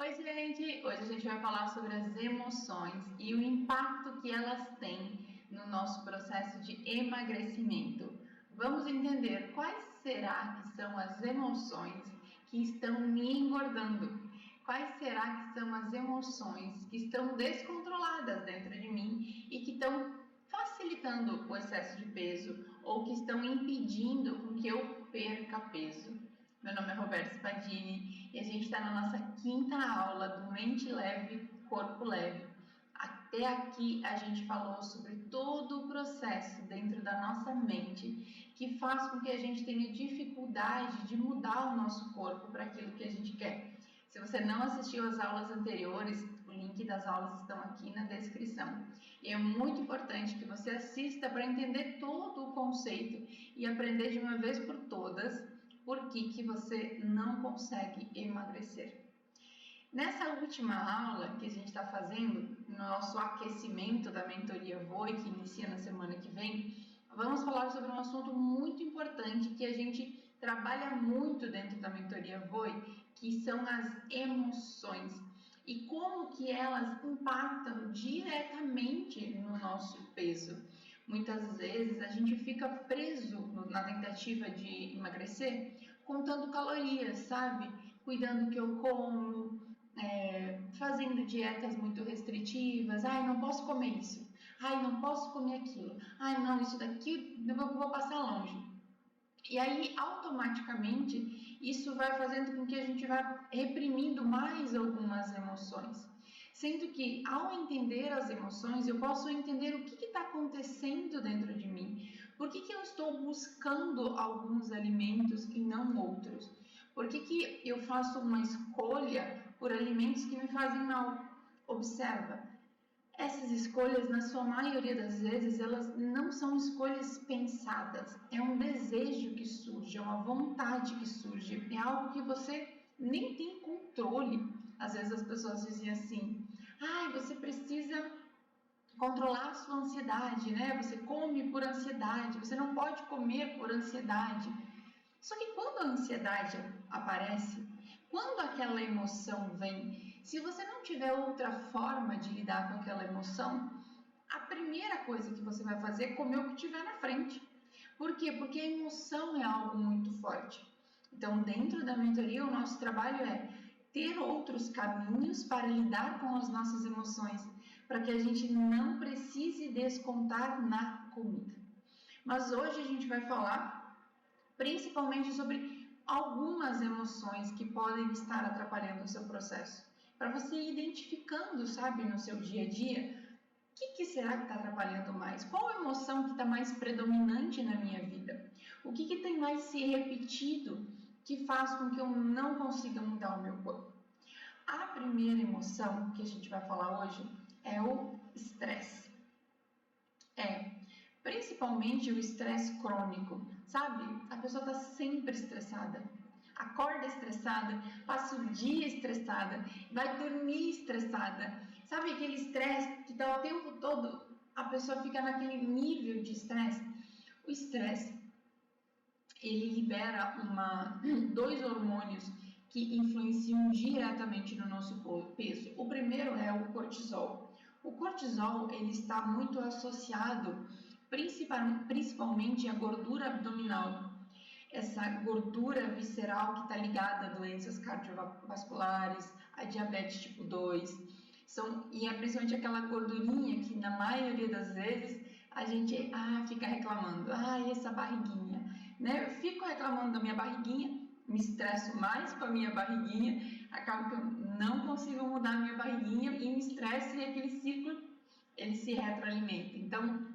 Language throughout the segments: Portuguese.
Oi, gente! Hoje a gente vai falar sobre as emoções e o impacto que elas têm no nosso processo de emagrecimento. Vamos entender quais será que são as emoções que estão me engordando? Quais será que são as emoções que estão descontroladas dentro de mim e que estão facilitando o excesso de peso ou que estão impedindo com que eu perca peso? Meu nome é Roberta Spadini e a gente está na nossa quinta aula do Mente Leve, Corpo Leve. Até aqui a gente falou sobre todo o processo dentro da nossa mente que faz com que a gente tenha dificuldade de mudar o nosso corpo para aquilo que a gente quer. Se você não assistiu às aulas anteriores, o link das aulas estão aqui na descrição. E é muito importante que você assista para entender todo o conceito e aprender de uma vez por todas por que você não consegue emagrecer. Nessa última aula que a gente está fazendo, no nosso aquecimento da mentoria Voe, que inicia na semana que vem, vamos falar sobre um assunto muito importante que a gente trabalha muito dentro da mentoria Voe, que são as emoções e como que elas impactam diretamente no nosso peso. Muitas vezes a gente fica preso na tentativa de emagrecer, contando calorias, sabe? Cuidando do que eu como, fazendo dietas muito restritivas. Ai, não posso comer isso. Ai, não posso comer aquilo. Ai, não, isso daqui eu vou passar longe. E aí, automaticamente, isso vai fazendo com que a gente vá reprimindo mais algumas emoções. Sendo que, ao entender as emoções, eu posso entender o que está acontecendo dentro de mim. Por que eu estou buscando alguns alimentos e não outros? Por que eu faço uma escolha por alimentos que me fazem mal? Observa. Essas escolhas, na sua maioria das vezes, elas não são escolhas pensadas. É um desejo que surge, é uma vontade que surge, é algo que você nem tem controle. Às vezes as pessoas dizem assim: ai, você precisa controlar a sua ansiedade, né? Você come por ansiedade, você não pode comer por ansiedade. Só que quando a ansiedade aparece, quando aquela emoção vem, se você não tiver outra forma de lidar com aquela emoção, a primeira coisa que você vai fazer é comer o que tiver na frente. Por quê? Porque a emoção é algo muito forte. Então, dentro da mentoria, o nosso trabalho é ter outros caminhos para lidar com as nossas emoções, para que a gente não precise descontar na comida. Mas hoje a gente vai falar principalmente sobre algumas emoções que podem estar atrapalhando o seu processo. Para você ir identificando, sabe, no seu dia a dia, o que será que está atrapalhando mais? Qual a emoção que está mais predominante na minha vida? O que tem mais se repetido que faz com que eu não consiga mudar o meu corpo? A primeira emoção que a gente vai falar hoje é o estresse. Principalmente o estresse crônico, sabe? A pessoa está sempre estressada, acorda estressada, passa o dia estressada, vai dormir estressada. Sabe aquele estresse que está o tempo todo, a pessoa fica naquele nível de estresse? O estresse, ele libera dois hormônios que influenciam diretamente no nosso peso. O primeiro é o cortisol. O cortisol, ele está muito associado principalmente à gordura abdominal. Essa gordura visceral que está ligada a doenças cardiovasculares, a diabetes tipo 2, e é principalmente aquela gordurinha que na maioria das vezes a gente fica reclamando, essa barriguinha, né? Eu fico reclamando da minha barriguinha, me estresso mais com a minha barriguinha, acabo que eu não consigo mudar a minha barriguinha e me estresso e aquele ciclo, ele se retroalimenta. Então,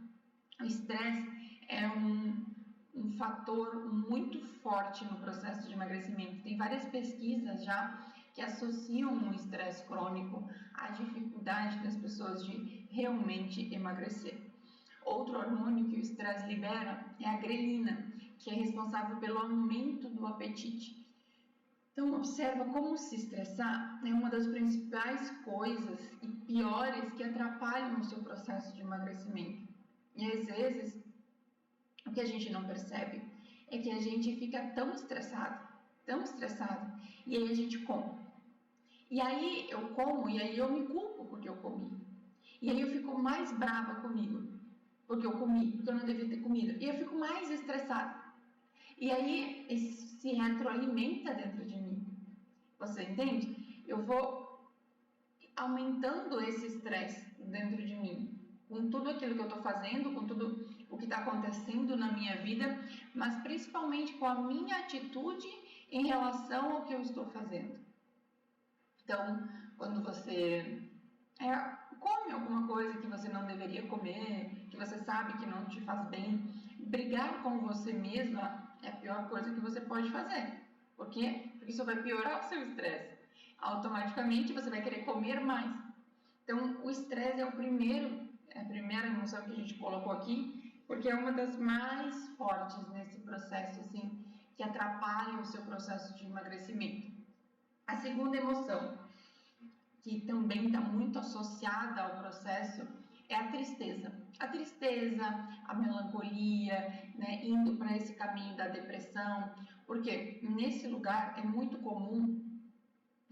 o estresse é um fator muito forte no processo de emagrecimento. Tem várias pesquisas já que associam o estresse crônico à dificuldade das pessoas de realmente emagrecer. Outro hormônio que o estresse libera é a grelina, que é responsável pelo aumento do apetite. Então, observa como se estressar é uma das principais coisas e piores que atrapalham o seu processo de emagrecimento. E às vezes, o que a gente não percebe é que a gente fica tão estressado, e aí a gente come. E aí eu como, e aí eu me culpo porque eu comi. E aí eu fico mais brava comigo, porque eu comi, porque eu não devia ter comido. E eu fico mais estressada. E aí se retroalimenta dentro de mim. Você entende? Eu vou aumentando esse estresse dentro de mim, com tudo aquilo que eu estou fazendo, com tudo o que está acontecendo na minha vida, mas principalmente com a minha atitude em relação ao que eu estou fazendo. Então, quando você come alguma coisa que você não deveria comer, que você sabe que não te faz bem, brigar com você mesma é a pior coisa que você pode fazer. Por quê? Porque isso vai piorar o seu estresse. Automaticamente você vai querer comer mais. Então, o estresse é a primeira emoção que a gente colocou aqui, porque é uma das mais fortes nesse processo, assim, que atrapalha o seu processo de emagrecimento. A segunda emoção, que também está muito associada ao processo, é a tristeza. A tristeza, a melancolia, né, indo para esse caminho da depressão, porque nesse lugar é muito comum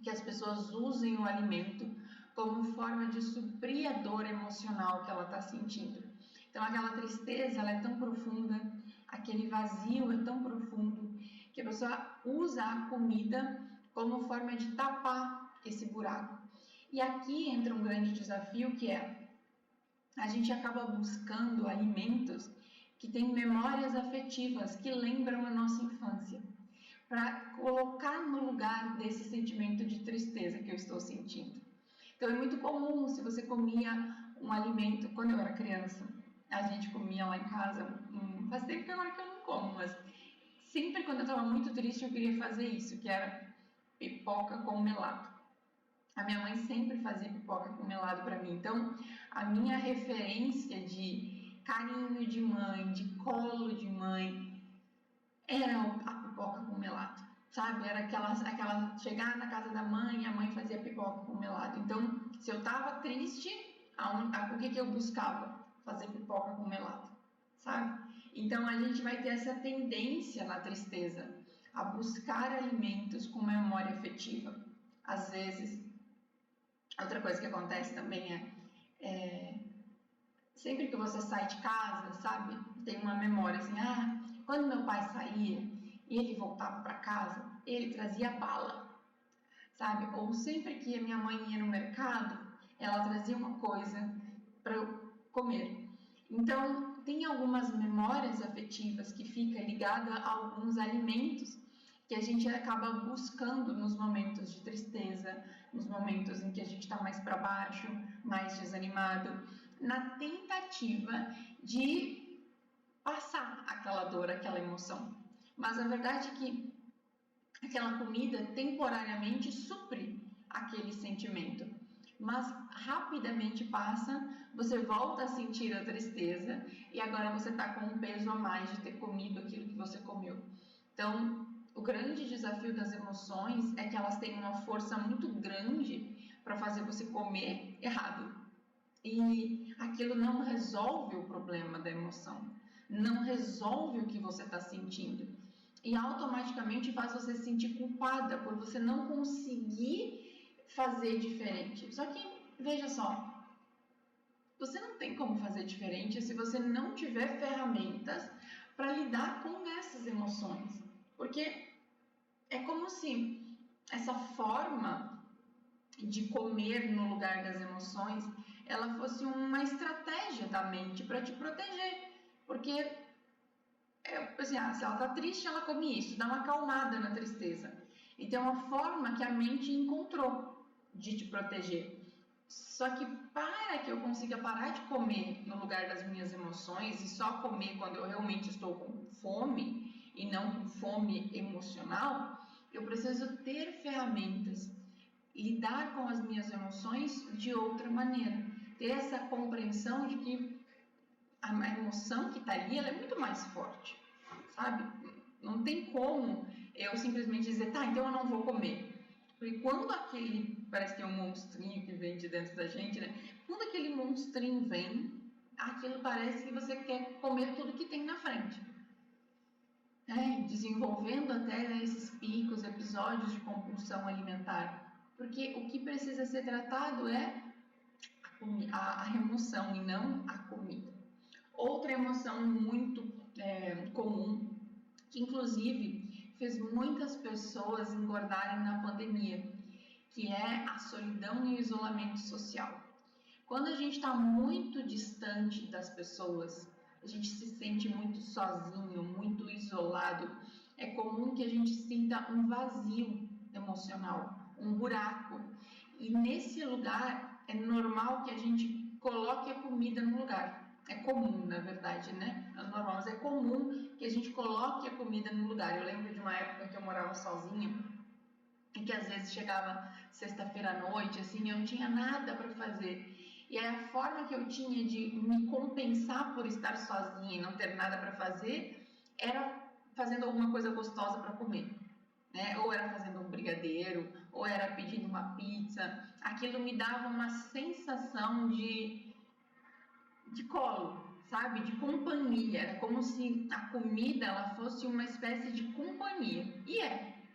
que as pessoas usem o alimento como forma de suprir a dor emocional que ela está sentindo. Então, aquela tristeza ela é tão profunda, aquele vazio é tão profundo, que a pessoa usa a comida como forma de tapar esse buraco. E aqui entra um grande desafio, que é a gente acaba buscando alimentos que têm memórias afetivas que lembram a nossa infância, para colocar no lugar desse sentimento de tristeza que eu estou sentindo. Então é muito comum, se você comia um alimento, quando eu era criança, a gente comia lá em casa, faz tempo que agora que eu não como, mas sempre quando eu estava muito triste eu queria fazer isso, que era pipoca com melado. A minha mãe sempre fazia pipoca com melado para mim, então a minha referência de carinho de mãe, de colo de mãe, era a pipoca com melado, sabe? Era aquela chegar na casa da mãe, a mãe fazia pipoca com melado. Então, se eu tava triste, o que eu buscava? Fazer pipoca com melado, sabe? Então, a gente vai ter essa tendência na tristeza a buscar alimentos com memória afetiva. Às vezes, outra coisa que acontece também sempre que você sai de casa, sabe? Tem uma memória assim, quando meu pai saía e ele voltava para casa, ele trazia bala, sabe? Ou sempre que a minha mãe ia no mercado, ela trazia uma coisa para eu comer. Então, tem algumas memórias afetivas que ficam ligadas a alguns alimentos que a gente acaba buscando nos momentos de tristeza, nos momentos em que a gente está mais para baixo, mais desanimado, na tentativa de passar aquela dor, aquela emoção. Mas a verdade é que aquela comida temporariamente supre aquele sentimento, mas rapidamente passa, você volta a sentir a tristeza e agora você está com um peso a mais de ter comido aquilo que você comeu. Então, o grande desafio das emoções é que elas têm uma força muito grande para fazer você comer errado. E aquilo não resolve o problema da emoção, não resolve o que você está sentindo. E automaticamente faz você se sentir culpada por você não conseguir fazer diferente. Só que, veja só, você não tem como fazer diferente se você não tiver ferramentas para lidar com essas emoções. Porque é como se essa forma de comer no lugar das emoções, ela fosse uma estratégia da mente para te proteger. Porque, se ela está triste, ela come isso, dá uma acalmada na tristeza. Então, é uma forma que a mente encontrou de te proteger. Só que para que eu consiga parar de comer no lugar das minhas emoções e só comer quando eu realmente estou com fome e não com fome emocional, eu preciso ter ferramentas, lidar com as minhas emoções de outra maneira, ter essa compreensão de que a emoção que está ali ela é muito mais forte, sabe? Não tem como eu simplesmente dizer, tá, então eu não vou comer. Porque quando parece que é um monstrinho que vem de dentro da gente, né? Quando aquele monstrinho vem, aquilo parece que você quer comer tudo que tem na frente. Desenvolvendo até esses picos, episódios de compulsão alimentar. porque o que precisa ser tratado é a emoção e não a comida. Outra emoção muito comum, que inclusive fez muitas pessoas engordarem na pandemia, que é a solidão e o isolamento social. Quando a gente está muito distante das pessoas, a gente se sente muito sozinho, muito isolado, é comum que a gente sinta um vazio emocional, um buraco. E nesse lugar é normal que a gente coloque a comida no lugar. É comum, na verdade, né? Não é normal, mas é comum que a gente coloque a comida no lugar. Eu lembro de uma época que eu morava sozinha e que às vezes chegava sexta-feira à noite, assim, eu não tinha nada para fazer. E aí a forma que eu tinha de me compensar por estar sozinha e não ter nada para fazer era fazendo alguma coisa gostosa para comer, né? Ou era fazendo um brigadeiro, ou era pedindo uma pizza. Aquilo me dava uma sensação de colo, sabe? De companhia. Era como se a comida ela fosse uma espécie de companhia. E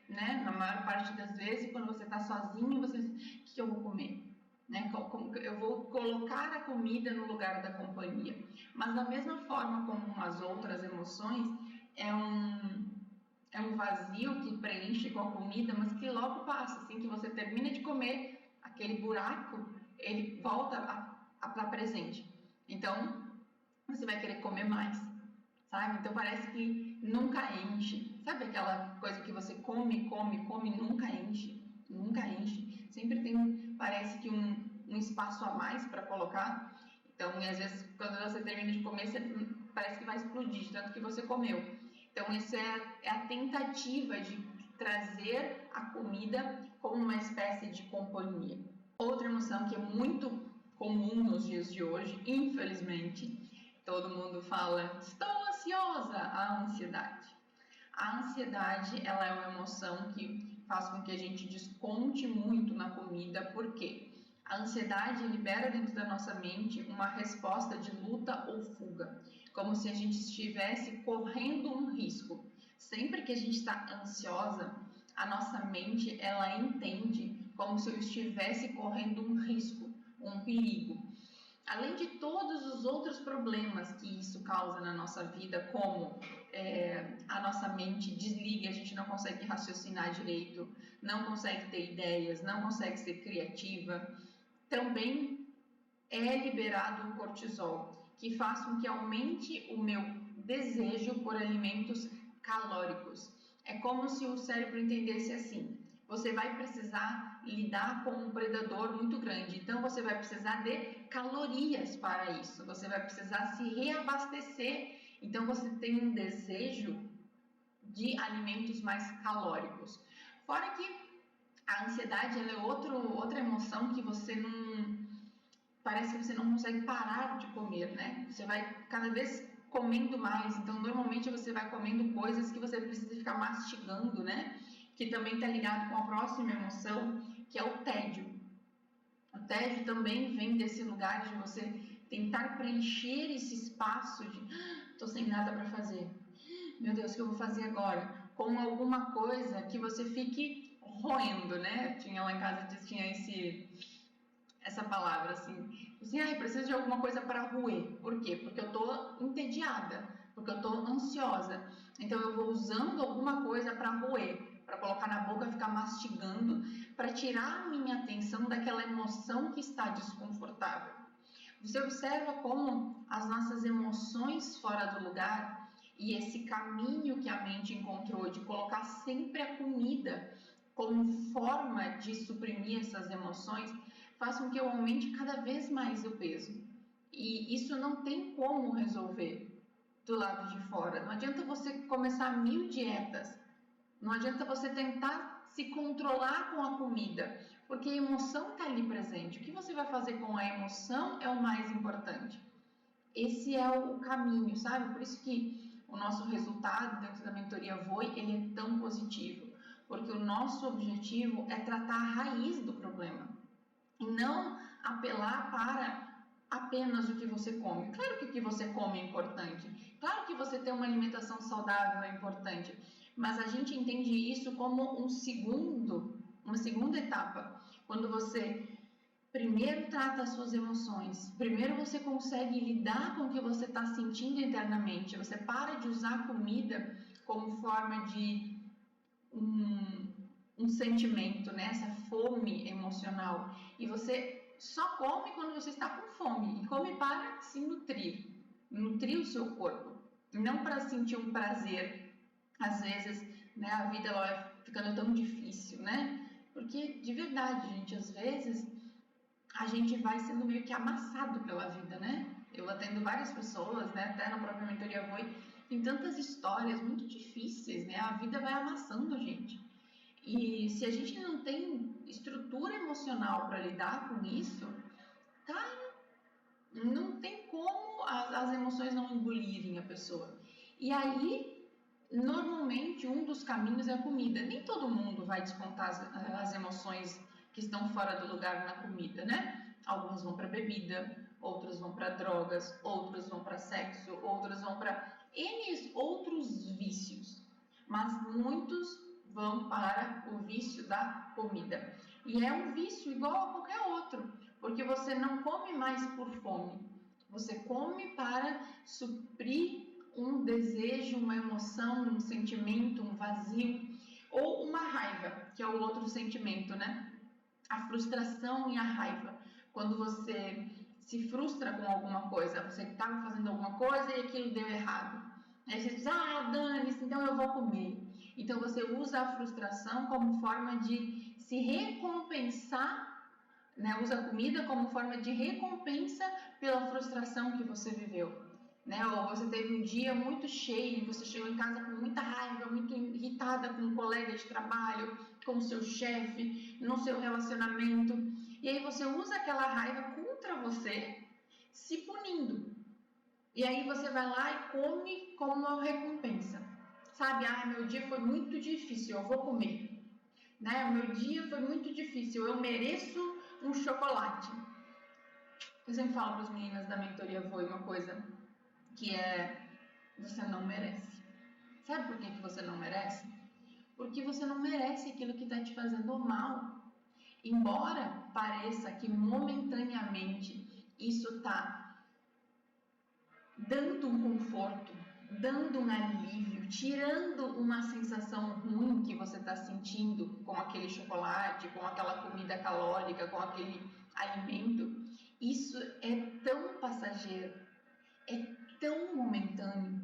né? Na maior parte das vezes, quando você está sozinho, o que eu vou comer? Né? Eu vou colocar a comida no lugar da companhia. Mas da mesma forma como as outras emoções, é um vazio que preenche com a comida, mas que logo passa. Assim que você termina de comer, aquele buraco, ele volta a estar presente. Então, você vai querer comer mais, sabe? Então, parece que nunca enche. Sabe aquela coisa que você come, nunca enche? Nunca enche. Sempre tem, parece que um espaço a mais para colocar. Então, e às vezes, quando você termina de comer, parece que vai explodir de tanto que você comeu. Então, isso é a tentativa de trazer a comida como uma espécie de companhia. Outra emoção que é muito comum nos dias de hoje, infelizmente, todo mundo fala, estou ansiosa, a ansiedade. A ansiedade, ela é uma emoção que faz com que a gente desconte muito na comida, por quê? A ansiedade libera dentro da nossa mente uma resposta de luta ou fuga, como se a gente estivesse correndo um risco. Sempre que a gente está ansiosa, a nossa mente ela entende como se eu estivesse correndo um risco, um perigo. Além de todos os outros problemas que isso causa na nossa vida, como a nossa mente desliga, a gente não consegue raciocinar direito, não consegue ter ideias, não consegue ser criativa, também é liberado o cortisol, que faz com que aumente o meu desejo por alimentos calóricos. É como se o cérebro entendesse assim: você vai precisar lidar com um predador muito grande, então você vai precisar de calorias para isso, você vai precisar se reabastecer, então você tem um desejo de alimentos mais calóricos. Fora que a ansiedade ela é outra emoção que você não... Parece que você não consegue parar de comer, né? Você vai cada vez comendo mais, então normalmente você vai comendo coisas que você precisa ficar mastigando, né? Que também está ligado com a próxima emoção, que é o tédio. O tédio também vem desse lugar de você tentar preencher esse espaço de tô sem nada para fazer, meu Deus, o que eu vou fazer agora? Com alguma coisa que você fique roendo, né? Tinha lá em casa, tinha essa palavra assim, preciso de alguma coisa para roer. Por quê? Porque eu tô entediada, porque eu tô ansiosa. Então eu vou usando alguma coisa para roer, para colocar na boca, ficar mastigando, para tirar a minha atenção daquela emoção que está desconfortável. Você observa como as nossas emoções fora do lugar e esse caminho que a mente encontrou de colocar sempre a comida como forma de suprimir essas emoções faz com que eu aumente cada vez mais o peso. E isso não tem como resolver do lado de fora. Não adianta você começar 1000 dietas, não adianta você tentar se controlar com a comida, porque a emoção está ali presente. O que você vai fazer com a emoção é o mais importante. Esse é o caminho, sabe? Por isso que o nosso resultado dentro da mentoria Voe, ele é tão positivo, porque o nosso objetivo é tratar a raiz do problema e não apelar para apenas o que você come. Claro que o que você come é importante, claro que você ter uma alimentação saudável é importante, mas a gente entende isso como uma segunda etapa, Quando você primeiro trata as suas emoções, primeiro você consegue lidar com o que você está sentindo internamente, você para de usar a comida como forma de um sentimento, né? Essa fome emocional, e você só come quando você está com fome, e come para se nutrir o seu corpo, não para sentir um prazer. Às vezes, né, a vida ela vai ficando tão difícil, né? Porque de verdade, gente, às vezes a gente vai sendo meio que amassado pela vida, né? Eu atendo várias pessoas, né, até na própria mentoria Voi, tem tantas histórias muito difíceis, né? A vida vai amassando a gente. E se a gente não tem estrutura emocional para lidar com isso, cara, não tem como as emoções não engolirem a pessoa. E aí, normalmente, um dos caminhos é a comida. Nem todo mundo vai descontar as emoções que estão fora do lugar na comida, né? Algumas vão para bebida, outras vão para drogas, outras vão para sexo, outras vão para N outros vícios. Mas muitos vão para o vício da comida. E é um vício igual a qualquer outro, porque você não come mais por fome, você come para suprir um desejo, uma emoção, um sentimento, um vazio, ou uma raiva, que é o outro sentimento, né? A frustração e a raiva. Quando você se frustra com alguma coisa, você estava fazendo alguma coisa e aquilo deu errado. Aí você diz, dane-se, então eu vou comer. Então você usa a frustração como forma de se recompensar, né? Usa a comida como forma de recompensa pela frustração que você viveu. Né? Ou você teve um dia muito cheio, você chegou em casa com muita raiva, muito irritada com um colega de trabalho, com o seu chefe, no seu relacionamento, e aí você usa aquela raiva contra você, se punindo. E aí você vai lá e come como uma recompensa. Sabe, meu dia foi muito difícil, eu vou comer. Né? O meu dia foi muito difícil, eu mereço um chocolate. Eu sempre falo para as meninas da mentoria Voe uma coisa, que é, você não merece. Sabe por que você não merece? Porque você não merece aquilo que está te fazendo mal. Embora pareça que momentaneamente isso está dando um conforto, dando um alívio, tirando uma sensação ruim que você está sentindo com aquele chocolate, com aquela comida calórica, com aquele alimento, isso é tão passageiro, é tão momentâneo,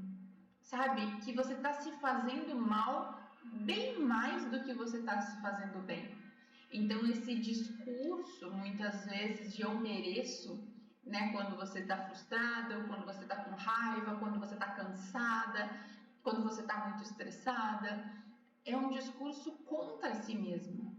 sabe? Que você está se fazendo mal bem mais do que você está se fazendo bem. Então, esse discurso, muitas vezes, de eu mereço, né? Quando você está frustrada, quando você está com raiva, quando você está cansada, quando você está muito estressada, é um discurso contra si mesmo.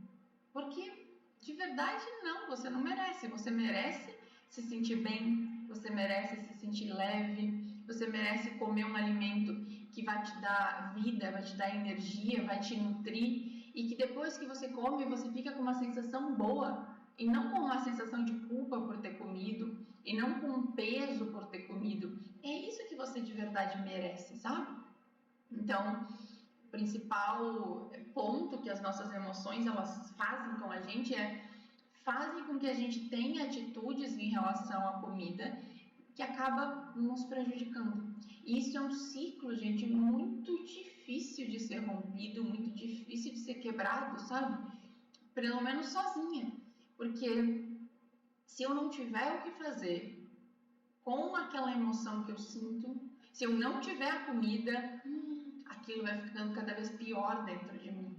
Porque, de verdade, não, você não merece. Você merece se sentir bem, você merece se sentir leve, você merece comer um alimento que vai te dar vida, vai te dar energia, vai te nutrir, e que depois que você come, você fica com uma sensação boa, e não com uma sensação de culpa por ter comido, e não com um peso por ter comido. É isso que você de verdade merece, sabe? Então, o principal ponto que as nossas emoções elas fazem com a gente fazem com que a gente tenha atitudes em relação à comida que acaba nos prejudicando. E isso é um ciclo, gente, muito difícil de ser rompido, muito difícil de ser quebrado, sabe? Pelo menos sozinha. Porque se eu não tiver o que fazer com aquela emoção que eu sinto, se eu não tiver a comida, aquilo vai ficando cada vez pior dentro de mim,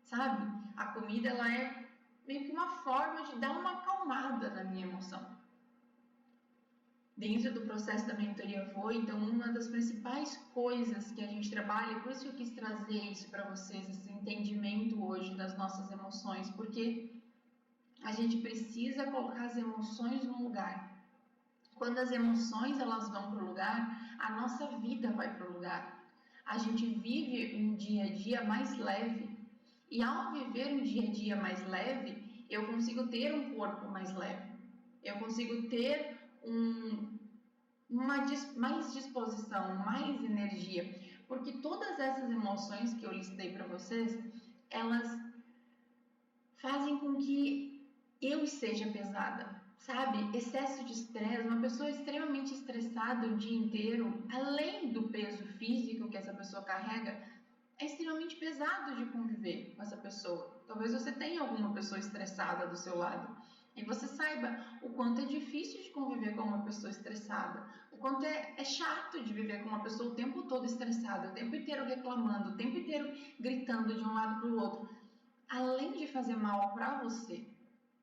sabe? A comida, ela é meio que uma forma de dar uma acalmada na minha emoção. Dentro do processo da mentoria Voe, então, uma das principais coisas que a gente trabalha, por isso que eu quis trazer isso para vocês, esse entendimento hoje das nossas emoções, porque a gente precisa colocar as emoções no lugar. Quando as emoções elas vão para o lugar, a nossa vida vai para o lugar. A gente vive um dia a dia mais leve. E ao viver um dia a dia mais leve, eu consigo ter um corpo mais leve. Eu consigo ter mais disposição, mais energia. Porque todas essas emoções que eu listei para vocês, elas fazem com que eu seja pesada, sabe? Excesso de estresse, uma pessoa extremamente estressada o dia inteiro, além do peso físico que essa pessoa carrega, é extremamente pesado de conviver com essa pessoa. Talvez você tenha alguma pessoa estressada do seu lado e você saiba o quanto é difícil de conviver com uma pessoa estressada, o quanto é chato de viver com uma pessoa o tempo todo estressada, o tempo inteiro reclamando, o tempo inteiro gritando de um lado para o outro. Além de fazer mal para você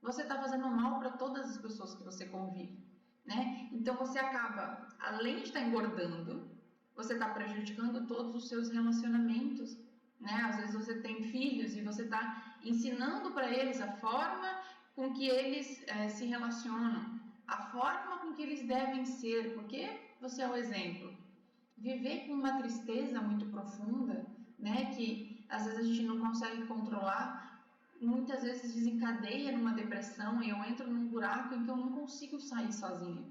está fazendo mal para todas as pessoas que você convive, né? Então você acaba, além de estar engordando, você está prejudicando todos os seus relacionamentos, né? Às vezes você tem filhos e você está ensinando para eles a forma com que eles se relacionam, a forma com que eles devem ser, porque você é o exemplo. Viver com uma tristeza muito profunda, né? Que às vezes a gente não consegue controlar, muitas vezes desencadeia numa depressão e eu entro num buraco em que eu não consigo sair sozinha,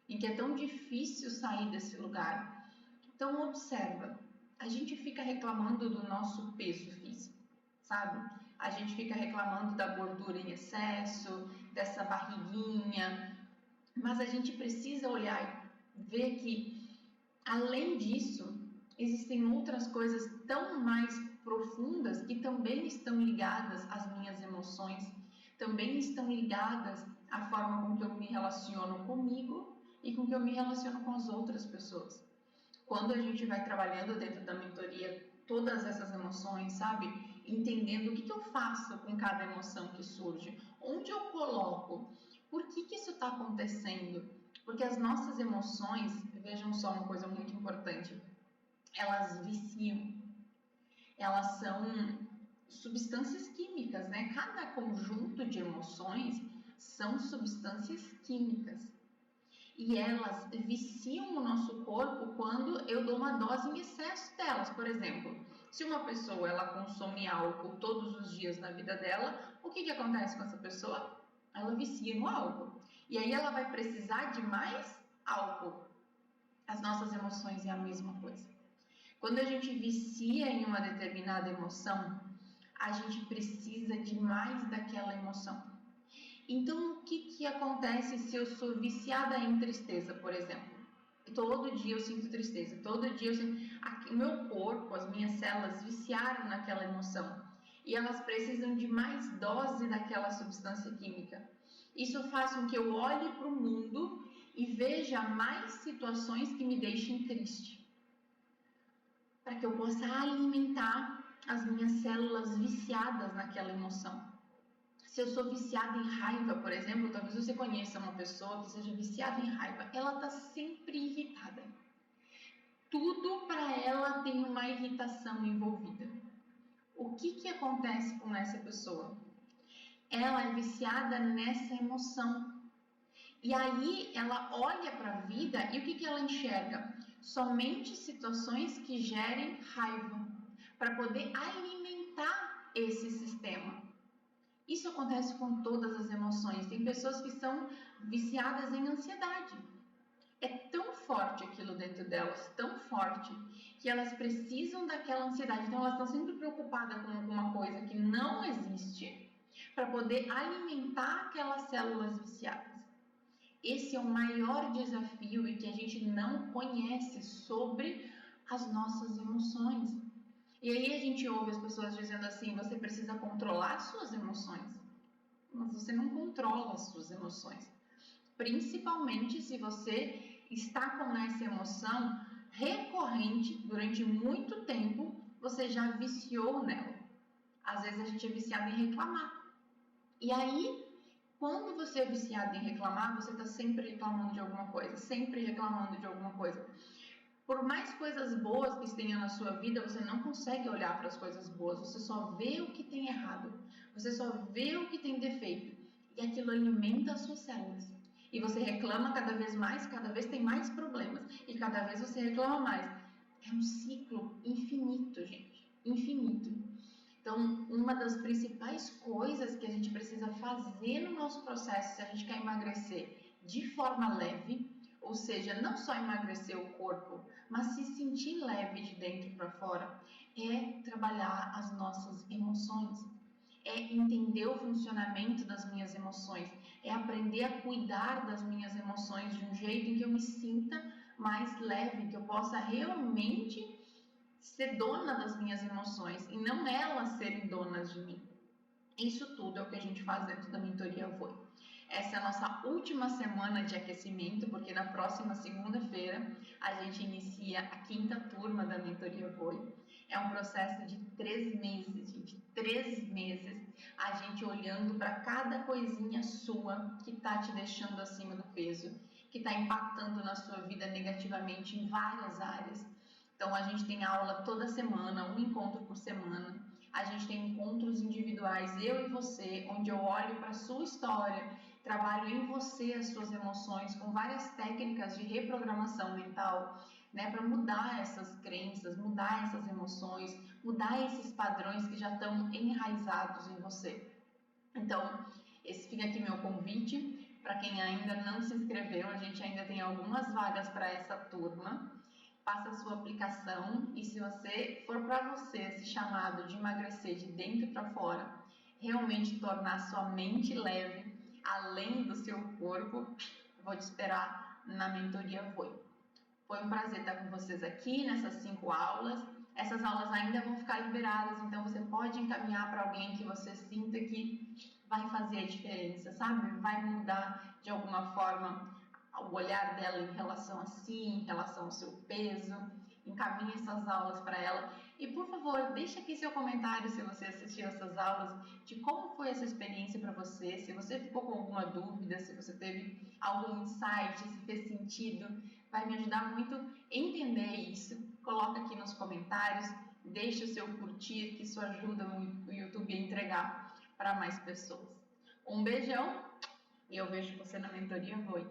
em que é tão difícil sair desse lugar. Então observa, a gente fica reclamando do nosso peso físico, sabe? A gente fica reclamando da gordura em excesso, dessa barriguinha, mas a gente precisa olhar e ver que, além disso, existem outras coisas tão mais profundas que também estão ligadas às minhas emoções, também estão ligadas à forma com que eu me relaciono comigo e com que eu me relaciono com as outras pessoas. Quando a gente vai trabalhando dentro da mentoria todas essas emoções, sabe? Entendendo o que eu faço com cada emoção que surge, onde eu coloco, por que isso está acontecendo? Porque as nossas emoções, vejam só uma coisa muito importante, elas viciam, elas são substâncias químicas, né? Cada conjunto de emoções são substâncias químicas. E elas viciam o nosso corpo quando eu dou uma dose em excesso delas. Por exemplo, se uma pessoa ela consome álcool todos os dias na vida dela, o que acontece com essa pessoa? Ela vicia no álcool. E aí ela vai precisar de mais álcool. As nossas emoções é a mesma coisa. Quando a gente vicia em uma determinada emoção, a gente precisa de mais daquela emoção. Então, o que acontece se eu sou viciada em tristeza, por exemplo? Todo dia eu sinto tristeza, todo dia eu sinto... O meu corpo, as minhas células viciaram naquela emoção e elas precisam de mais dose daquela substância química. Isso faz com que eu olhe para o mundo e veja mais situações que me deixem triste, para que eu possa alimentar as minhas células viciadas naquela emoção. Se eu sou viciada em raiva, por exemplo, talvez você conheça uma pessoa que seja viciada em raiva, ela está sempre irritada. Tudo para ela tem uma irritação envolvida. O que acontece com essa pessoa? Ela é viciada nessa emoção. E aí ela olha para a vida e o que ela enxerga? Somente situações que gerem raiva, para poder alimentar esse sistema. Isso acontece com todas as emoções. Tem pessoas que são viciadas em ansiedade. É tão forte aquilo dentro delas, tão forte, que elas precisam daquela ansiedade. Então elas estão sempre preocupadas com alguma coisa que não existe para poder alimentar aquelas células viciadas. Esse é o maior desafio e que a gente não conhece sobre as nossas emoções. E aí a gente ouve as pessoas dizendo assim, você precisa controlar suas emoções. Mas você não controla as suas emoções. Principalmente se você está com essa emoção recorrente durante muito tempo, você já viciou nela. Às vezes a gente é viciado em reclamar. E aí, quando você é viciado em reclamar, você está sempre reclamando de alguma coisa, sempre reclamando de alguma coisa. Por mais coisas boas que tenha na sua vida, você não consegue olhar para as coisas boas, você só vê o que tem errado, você só vê o que tem defeito, e aquilo alimenta as suas células. E você reclama cada vez tem mais problemas, e cada vez você reclama mais. É um ciclo infinito, gente, infinito. Então, uma das principais coisas que a gente precisa fazer no nosso processo, se a gente quer emagrecer de forma leve, ou seja, não só emagrecer o corpo, mas se sentir leve de dentro para fora, é trabalhar as nossas emoções. é entender o funcionamento das minhas emoções, é aprender a cuidar das minhas emoções de um jeito em que eu me sinta mais leve, que eu possa realmente ser dona das minhas emoções e não elas serem donas de mim. Isso tudo é o que a gente faz dentro da mentoria Voe. Essa é a nossa última semana de aquecimento, porque na próxima segunda-feira a gente inicia a 5ª turma da mentoria Voe. É um processo de 3 meses, gente, 3 meses, a gente olhando para cada coisinha sua que está te deixando acima do peso, que está impactando na sua vida negativamente em várias áreas. Então a gente tem aula toda semana, um encontro por semana. A gente tem encontros individuais, eu e você, onde eu olho para a sua história, trabalho em você as suas emoções com várias técnicas de reprogramação mental, né, para mudar essas crenças, mudar essas emoções, mudar esses padrões que já estão enraizados em você. Então, esse fica aqui meu convite para quem ainda não se inscreveu, a gente ainda tem algumas vagas para essa turma. Faça a sua aplicação e se você for para você esse chamado de emagrecer de dentro para fora, realmente tornar sua mente leve, além do seu corpo, eu vou te esperar na mentoria Voe. Foi um prazer estar com vocês aqui nessas 5 aulas. Essas aulas ainda vão ficar liberadas, então você pode encaminhar para alguém que você sinta que vai fazer a diferença, sabe? Vai mudar de alguma forma o olhar dela em relação a si, em relação ao seu peso. Encaminhe essas aulas para ela e, por favor, deixe aqui seu comentário se você assistiu essas aulas, de como foi essa experiência para você, se você ficou com alguma dúvida, se você teve algum insight, se fez sentido. Vai me ajudar muito a entender isso. Coloca aqui nos comentários, deixe o seu curtir, que isso ajuda o YouTube a entregar para mais pessoas. Um beijão e eu vejo você na mentoria Voe.